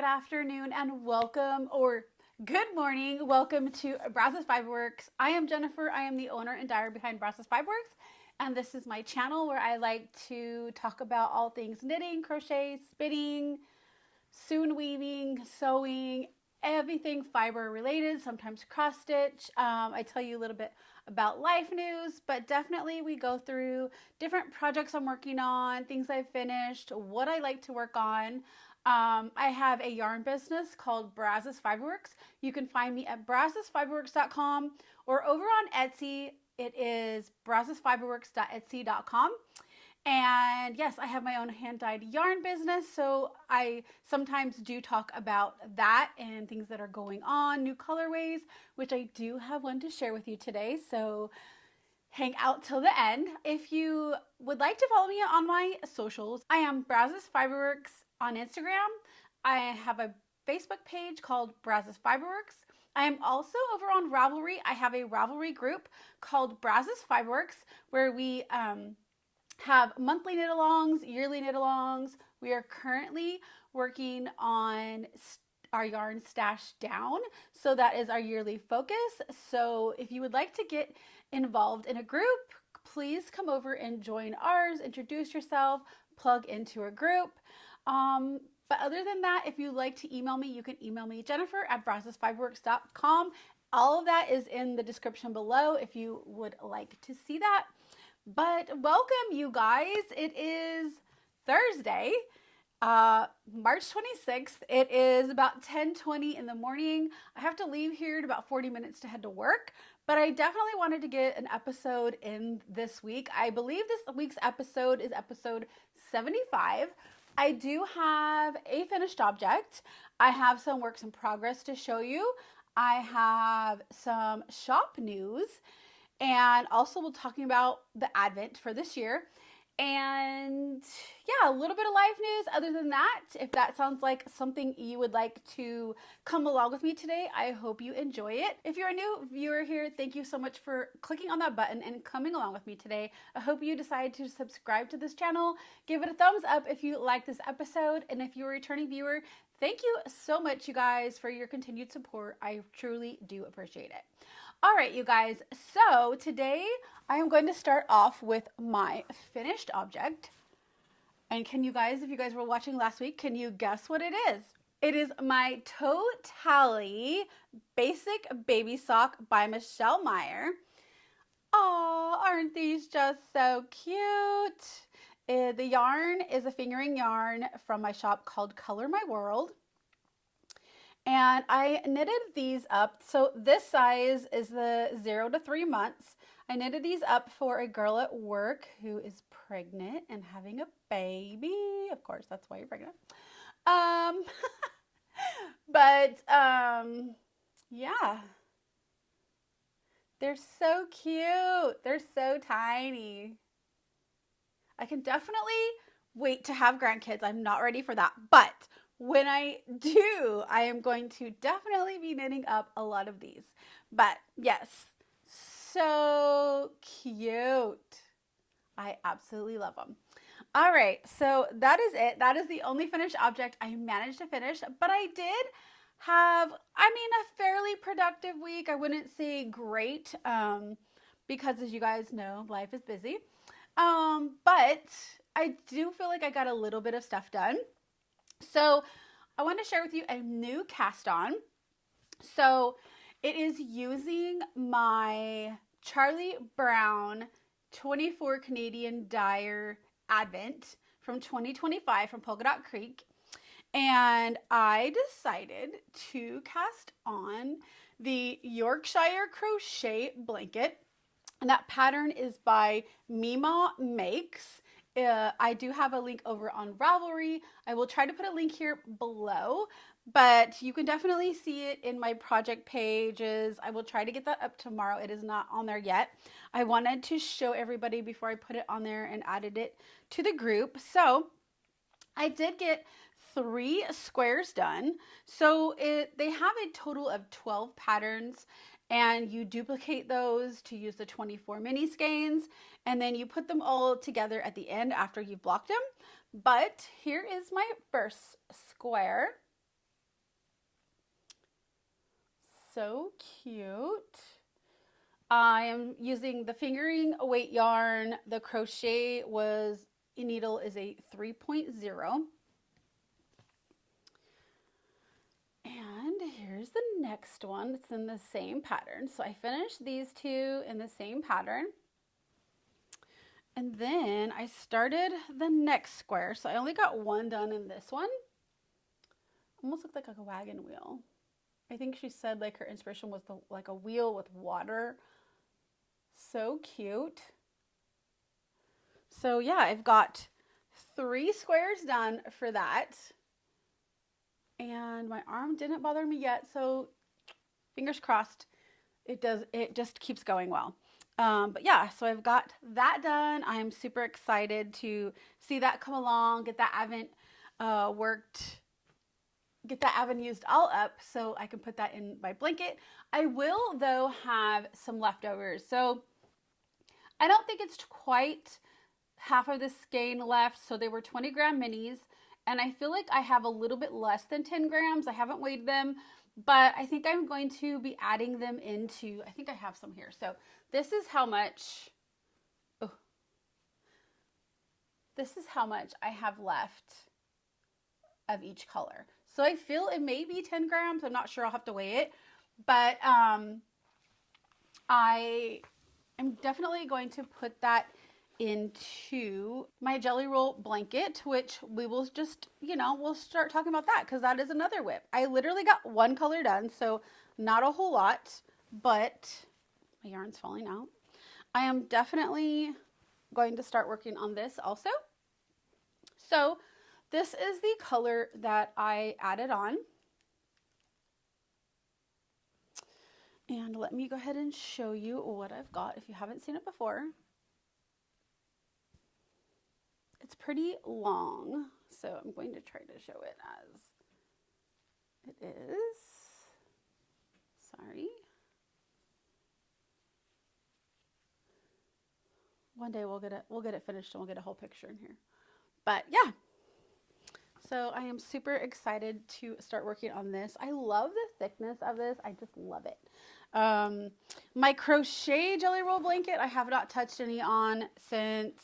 good afternoon, and welcome, or good morning. Welcome to Brazos Fiber Works. I am Jennifer. I am the owner and dyer behind Brazos Fiber Works, and this is my channel where I like to talk about all things knitting, crochet, spinning, sewn weaving, sewing, everything fiber related, sometimes cross stitch. I tell you a little bit about life news, but definitely we go through different projects I'm working on, things I've finished, what I like to work on. I have a yarn business called Brazos Fiber Works. You can find me at brazosfiberworks.com or over on Etsy. It is brazosfiberworks.etsy.com. And yes, I have my own hand-dyed yarn business, so I sometimes do talk about that and things that are going on, new colorways, which I do have one to share with you today. So hang out till the end. If you would like to follow me on my socials, I am Brazos Fiberworks on Instagram. I have a Facebook page called Brazos Fiberworks. I am also over on Ravelry. I have a Ravelry group called Brazos Fiberworks where we have monthly knit-alongs, yearly knit-alongs. We are currently working on our yarn stash down, so that is our yearly focus. So if you would like to get involved in a group, please come over and join ours, introduce yourself, plug into a group. But other than that, if you'd like to email me, you can email me, Jennifer@brazosfiberworks.com. All of that is in the description below if you would like to see that. But welcome, you guys. It is Thursday, March 26th. It is about 10:20 in the morning. I have to leave here in about 40 minutes to head to work, but I definitely wanted to get an episode in this week. I believe this week's episode is episode 75. I do have a finished object. I have some works in progress to show you. I have some shop news. And also we're talking about the Advent for this year. And yeah, a little bit of life news. Other than that, if that sounds like something you would like to come along with me today, I hope you enjoy it. If you're a new viewer here, thank you so much for clicking on that button and coming along with me today. I hope you decide to subscribe to this channel. Give it a thumbs up if you like this episode. And if you're a returning viewer, thank you so much, you guys, for your continued support. I truly do appreciate it. All right, you guys, so today I am going to start off with my finished object. And can you guys, if you guys were watching last week, can you guess what it is? It is my Toe Tally Basic Baby Sock by Michelle Meier. Oh, aren't these just so cute? The yarn is a fingering yarn from my shop called Color My World. And I knitted these up. So this size is the 0 to 3 months. I knitted these up for a girl at work who is pregnant and having a baby. Of course, that's why you're pregnant. Yeah. They're so cute. They're so tiny. I can definitely wait to have grandkids. I'm not ready for that. But when I do, I am going to definitely be knitting up a lot of these. But yes, so cute. I absolutely love them. All right, so that is it. That is the only finished object I managed to finish. But I did have, a fairly productive week. I wouldn't say great because, as you guys know, life is busy. But I do feel like I got a little bit of stuff done. So I want to share with you a new cast on. So it is using my Charlie Brown 24 Canadian Dyer Advent from 2025 from Polka Dot Creek. And I decided to cast on the Yorkshire crochet blanket. And that pattern is by Meema Makes. I do have a link over on Ravelry. I will try to put a link here below, but you can definitely see it in my project pages. I will try to get that up tomorrow. It is not on there yet. I wanted to show everybody before I put it on there and added it to the group. So I did get 3 squares done. So they have a total of 12 patterns. And you duplicate those to use the 24 mini skeins, and then you put them all together at the end after you've blocked them. But here is my first square. So cute. I am using the fingering weight yarn. The crochet needle is a 3.0. And here's the next one. It's in the same pattern. So I finished these two in the same pattern. And then I started the next square. So I only got one done in this one. Almost looked like a wagon wheel. I think she said like her inspiration was like a wheel with water. So cute. So yeah, I've got 3 squares done for that. And my arm didn't bother me yet, so fingers crossed it just keeps going well. But yeah, so I've got that done. I'm super excited to see that come along, get that oven used all up so I can put that in my blanket. I will though have some leftovers. So I don't think it's quite half of the skein left. So they were 20-gram minis. And I feel like I have a little bit less than 10 grams. I haven't weighed them, but I think I'm going to be adding them into, I think I have some here. So this is how much, this is how much I have left of each color. So I feel it may be 10 grams. I'm not sure. I'll have to weigh it, but I am definitely going to put that into my jelly roll blanket, which we will just, we'll start talking about that because that is another whip. I literally got one color done, so not a whole lot, but my yarn's falling out. I am definitely going to start working on this also. So this is the color that I added on. And let me go ahead and show you what I've got if you haven't seen it before. It's pretty long, so I'm going to try to show it as it is. Sorry. One day we'll get it finished and we'll get a whole picture in here. But yeah. So I am super excited to start working on this. I love the thickness of this. I just love it. My crochet jelly roll blanket, I have not touched any on since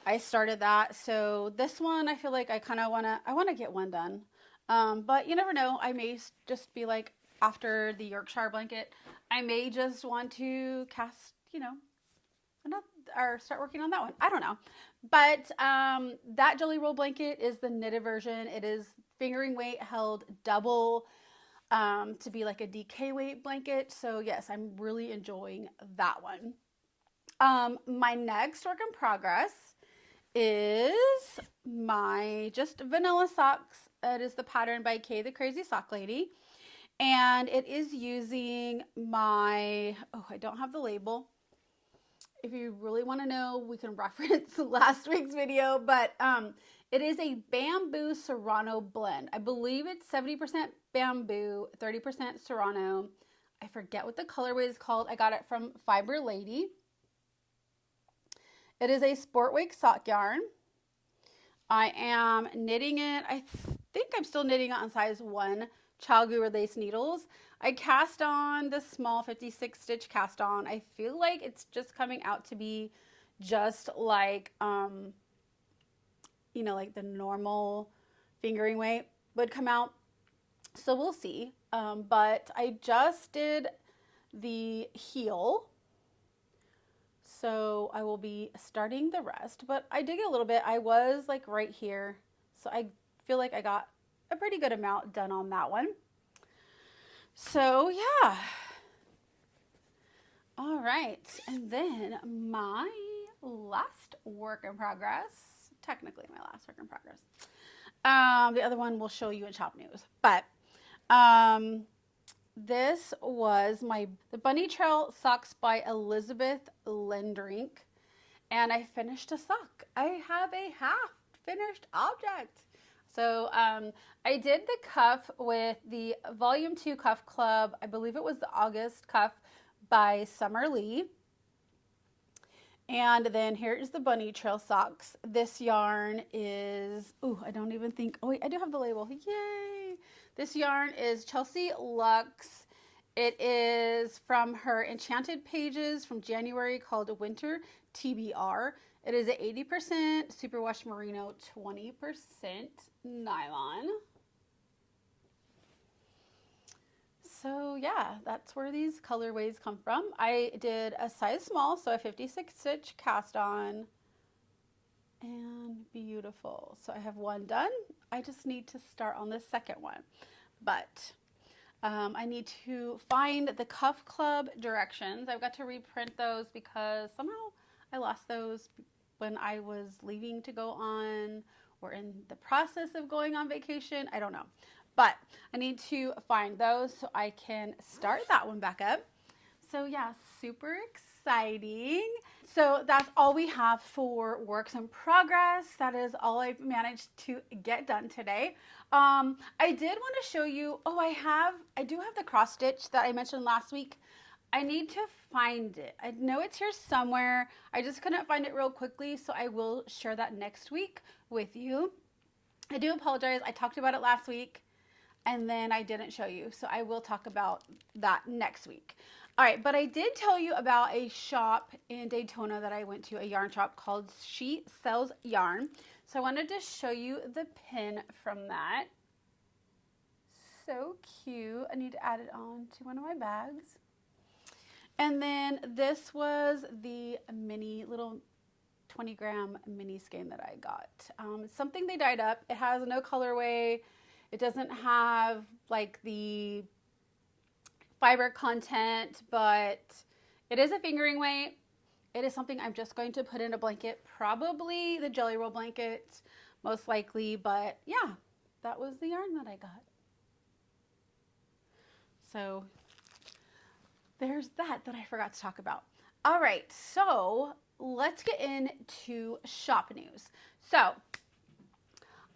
I started that. So this one, I feel like I want to get one done. But you never know. I may just be like, after the Yorkshire blanket, I may just want to cast, or start working on that one. I don't know. But that jelly roll blanket is the knitted version. It is fingering weight held double to be like a DK weight blanket. So yes, I'm really enjoying that one. My next work in progress is my just vanilla socks. It is the pattern by Kay the Crazy Sock Lady. And it is using my, I don't have the label. If you really want to know, we can reference last week's video, but it is a bamboo Serrano blend. I believe it's 70% bamboo, 30% Serrano. I forget what the colorway is called. I got it from Fiberlady. It is a sport wake sock yarn. I am knitting it. I think I'm still knitting it on size 1 ChalGoo lace needles. I cast on the small 56 stitch cast on. I feel like it's just coming out to be just like, like the normal fingering weight would come out. So we'll see. But I just did the heel. So I will be starting the rest, but I did get a little bit. I was like right here. So I feel like I got a pretty good amount done on that one. So yeah. All right. And then my last work in progress, technically my last work in progress. The other one we'll show you in shop news, but, this was the Bunny Trail socks by Elizabeth Lenderink, and I finished a sock. I have a half finished object. So I did the cuff with the Volume 2 Cuff Club. I believe it was the August cuff by Summer Lee. And then here is the Bunny Trail socks. This yarn is, I don't even think, wait, I do have the label. Yay! This yarn is Chelsea Luxe. It is from her Enchanted Pages from January called Winter TBR. It is a 80% superwash merino, 20% nylon. So yeah, that's where these colorways come from. I did a size small, so a 56 stitch cast on, and beautiful. So I have one done. I just need to start on the second one, but I need to find the Cuff Club directions. I've got to reprint those because somehow I lost those when I was leaving to go on or in the process of going on vacation. I don't know. But I need to find those so I can start that one back up. So yeah, super exciting. So that's all we have for works in progress. That is all I've managed to get done today. I did want to show you, I do have the cross stitch that I mentioned last week. I need to find it. I know it's here somewhere. I just couldn't find it real quickly, so I will share that next week with you. I do apologize. I talked about it last week and then I didn't show you, so I will talk about that next week. All right, but I did tell you about a shop in Daytona that I went to, a yarn shop called She Sells Yarn. So I wanted to show you the pin from that. So cute. I need to add it on to one of my bags. And then this was the mini little 20-gram mini skein that I got. It's something they dyed up. It has no colorway. It doesn't have like the fiber content, but it is a fingering weight. It is something I'm just going to put in a blanket, probably the Jelly Roll blanket, most likely. But yeah, that was the yarn that I got. So there's that I forgot to talk about. All right, so let's get into shop news. So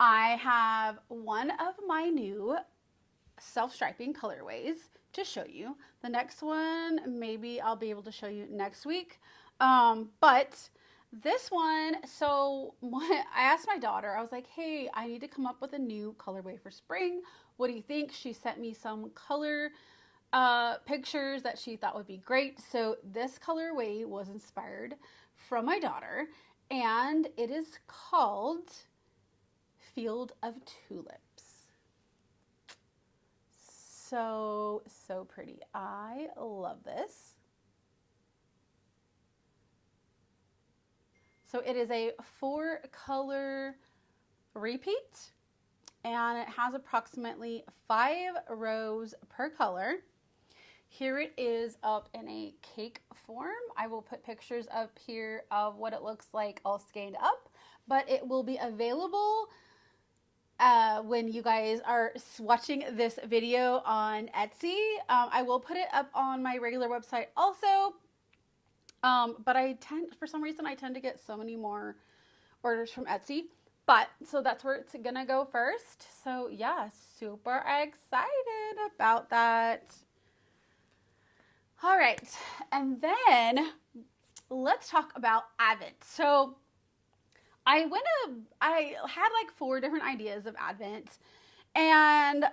I have one of my new self-striping colorways to show you. The next one, maybe I'll be able to show you next week. But this one, so I asked my daughter, I was like, hey, I need to come up with a new colorway for spring. What do you think? She sent me some color pictures that she thought would be great. So this colorway was inspired from my daughter, and it is called Field of Tulips. So pretty. I love this. So it is a 4-color repeat, and it has approximately 5 rows per color. Here it is up in a cake form. I will put pictures up here of what it looks like all scanned up, but it will be available when you guys are watching this video on Etsy. I will put it up on my regular website also. But for some reason, I tend to get so many more orders from Etsy. But, so that's where it's gonna go first. So yeah, super excited about that. All right, and then let's talk about Advent. So I had like 4 different ideas of Advent, and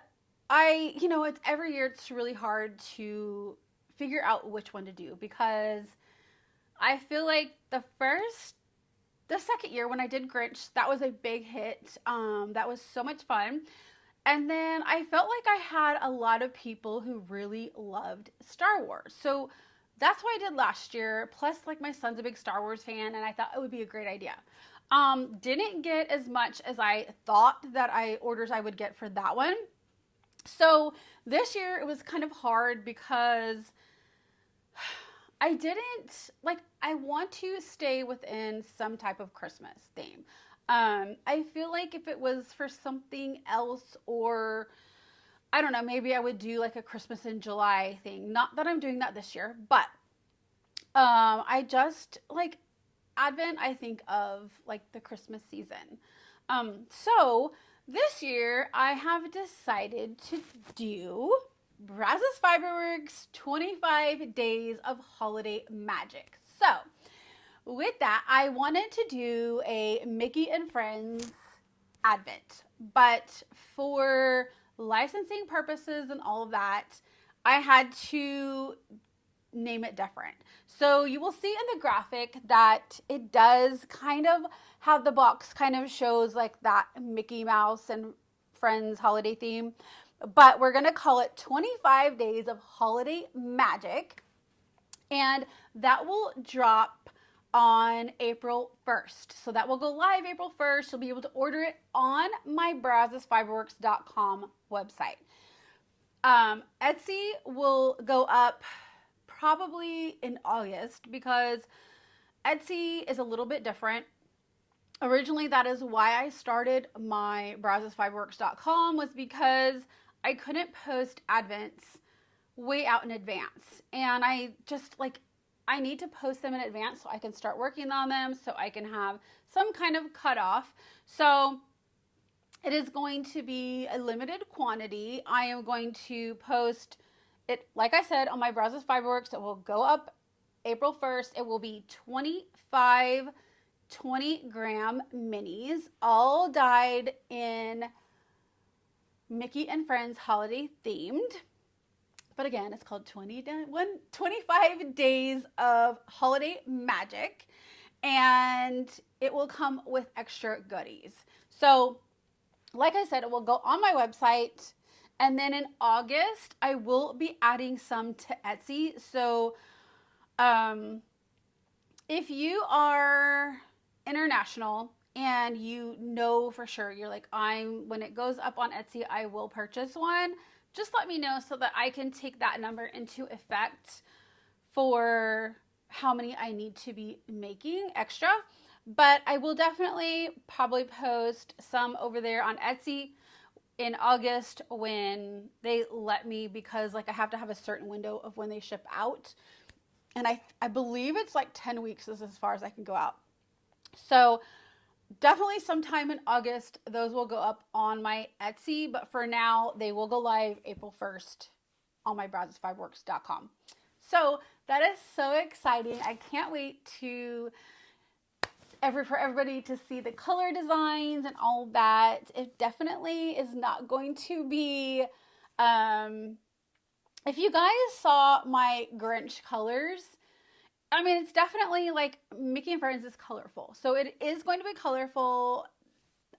it's every year it's really hard to figure out which one to do, because I feel like the second year when I did Grinch, that was a big hit. That was so much fun. And then I felt like I had a lot of people who really loved Star Wars. So that's what I did last year. Plus, like, my son's a big Star Wars fan, and I thought it would be a great idea. Didn't get as much as I thought that orders I would get for that one. So this year it was kind of hard because I want to stay within some type of Christmas theme. I feel like if it was for something else, or I don't know, maybe I would do like a Christmas in July thing. Not that I'm doing that this year, but I just like Advent, I think of like the Christmas season. So this year I have decided to do Brazos Fiber Works 25 Days of Holiday Magic. So with that, I wanted to do a Mickey and Friends Advent, but for licensing purposes and all of that, I had to name it different. So you will see in the graphic that it does kind of have the box kind of shows like that Mickey Mouse and Friends holiday theme. But we're going to call it 25 Days of Holiday Magic. And that will drop on April 1st. So that will go live April 1st. You'll be able to order it on my brazosfiberworks.com website. Etsy will go up probably in August because Etsy is a little bit different. Originally, that is why I started my brazosfiberworks.com, was because I couldn't post advents way out in advance. And I just like, I need to post them in advance so I can start working on them, so I can have some kind of cutoff. So it is going to be a limited quantity. I am going to post it, like I said, on my Brazos Fiberworks. It will go up April 1st. It will be 25 20-gram minis, all dyed in Mickey and Friends holiday themed. But again, it's called 25 Days of Holiday Magic. And it will come with extra goodies. So, like I said, it will go on my website. And then in August, I will be adding some to Etsy. So, if you are international and you know for sure, you're like, when it goes up on Etsy, I will purchase one. Just let me know so that I can take that number into effect for how many I need to be making extra. But I will definitely probably post some over there on Etsy in August when they let me, because like I have to have a certain window of when they ship out. And I believe it's like 10 weeks is as far as I can go out. So definitely sometime in August, those will go up on my Etsy. But for now, they will go live April 1st on my brazosfiberworks.com. So that is so exciting. I can't wait for everybody to see the color designs and all that. It definitely is not going to be, if you guys saw my Grinch colors, I mean, it's definitely like Mickey and Friends is colorful. So it is going to be colorful.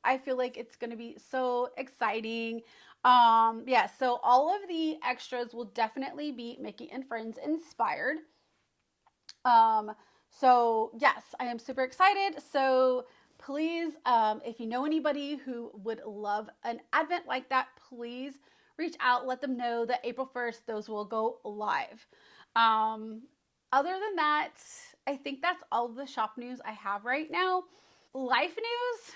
I feel like it's going to be so exciting. Yeah, so all of the extras will definitely be Mickey and Friends inspired. So yes, I am super excited. So please, if you know anybody who would love an advent like that, please reach out, let them know that April 1st, those will go live. Other than that, I think that's all the shop news I have right now. Life news,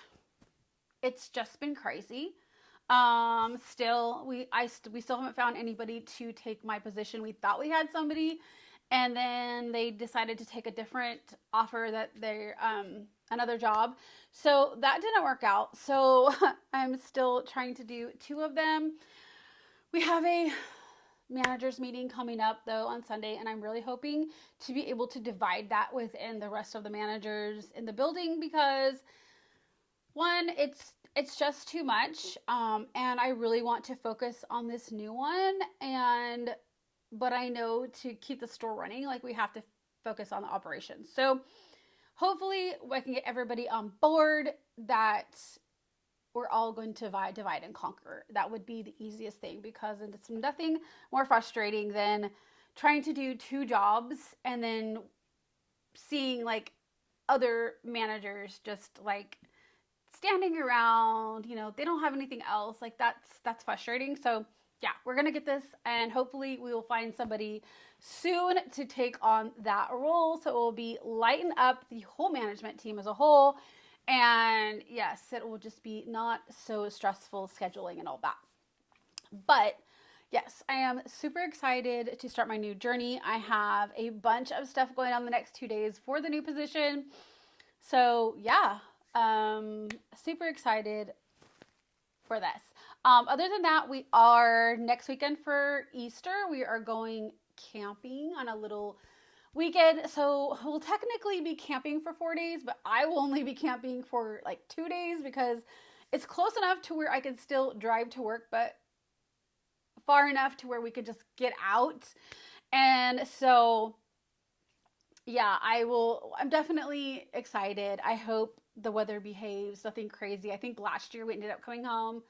it's just been crazy. Still, we still haven't found anybody to take my position. We thought we had somebody, and then they decided to take a different offer, that they're another job. So that didn't work out. So I'm still trying to do 2 of them. We have a managers meeting coming up though on Sunday, and I'm really hoping to be able to divide that within the rest of the managers in the building, because one, it's just too much, and I really want to focus on this new one, but I know to keep the store running, like, we have to focus on the operations. So hopefully I can get everybody on board that we're all going to divide and conquer. That would be the easiest thing, because it's nothing more frustrating than trying to do 2 jobs and then seeing like other managers just like standing around, they don't have anything else. Like, that's frustrating. So yeah, we're going to get this, and hopefully we will find somebody soon to take on that role. So it will be lighten up the whole management team as a whole. And yes, it will just be not so stressful scheduling and all that. But yes, I am super excited to start my new journey. I have a bunch of stuff going on the next 2 days for the new position. So yeah, super excited for this. Other than that, we are next weekend for Easter. We are going camping on a little weekend. So we'll technically be camping for 4 days, but I will only be camping for like 2 days, because it's close enough to where I can still drive to work, but far enough to where we could just get out. And so, yeah, I'm definitely excited. I hope the weather behaves, nothing crazy. I think last year we ended up coming home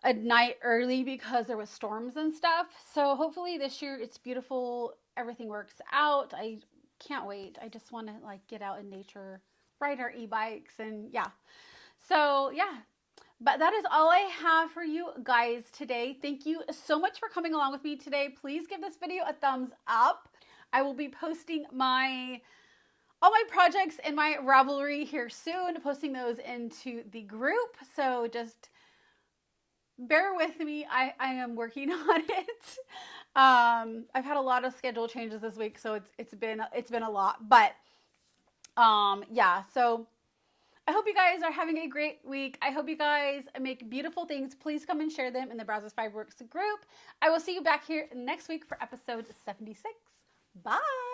a night early because there was storms and stuff. So hopefully this year it's beautiful. Everything works out. I can't wait. I just want to like get out in nature, ride our e-bikes, and yeah. So yeah, but that is all I have for you guys today. Thank you so much for coming along with me today. Please give this video a thumbs up. I will be posting all my projects in my Ravelry here soon, posting those into the group. So just bear with me. I am working on it. I've had a lot of schedule changes this week, so it's been a lot. But yeah, so I hope you guys are having a great week. I hope you guys make beautiful things. Please come and share them in the Brazos Fiber Works group. I will see you back here next week for episode 76. Bye.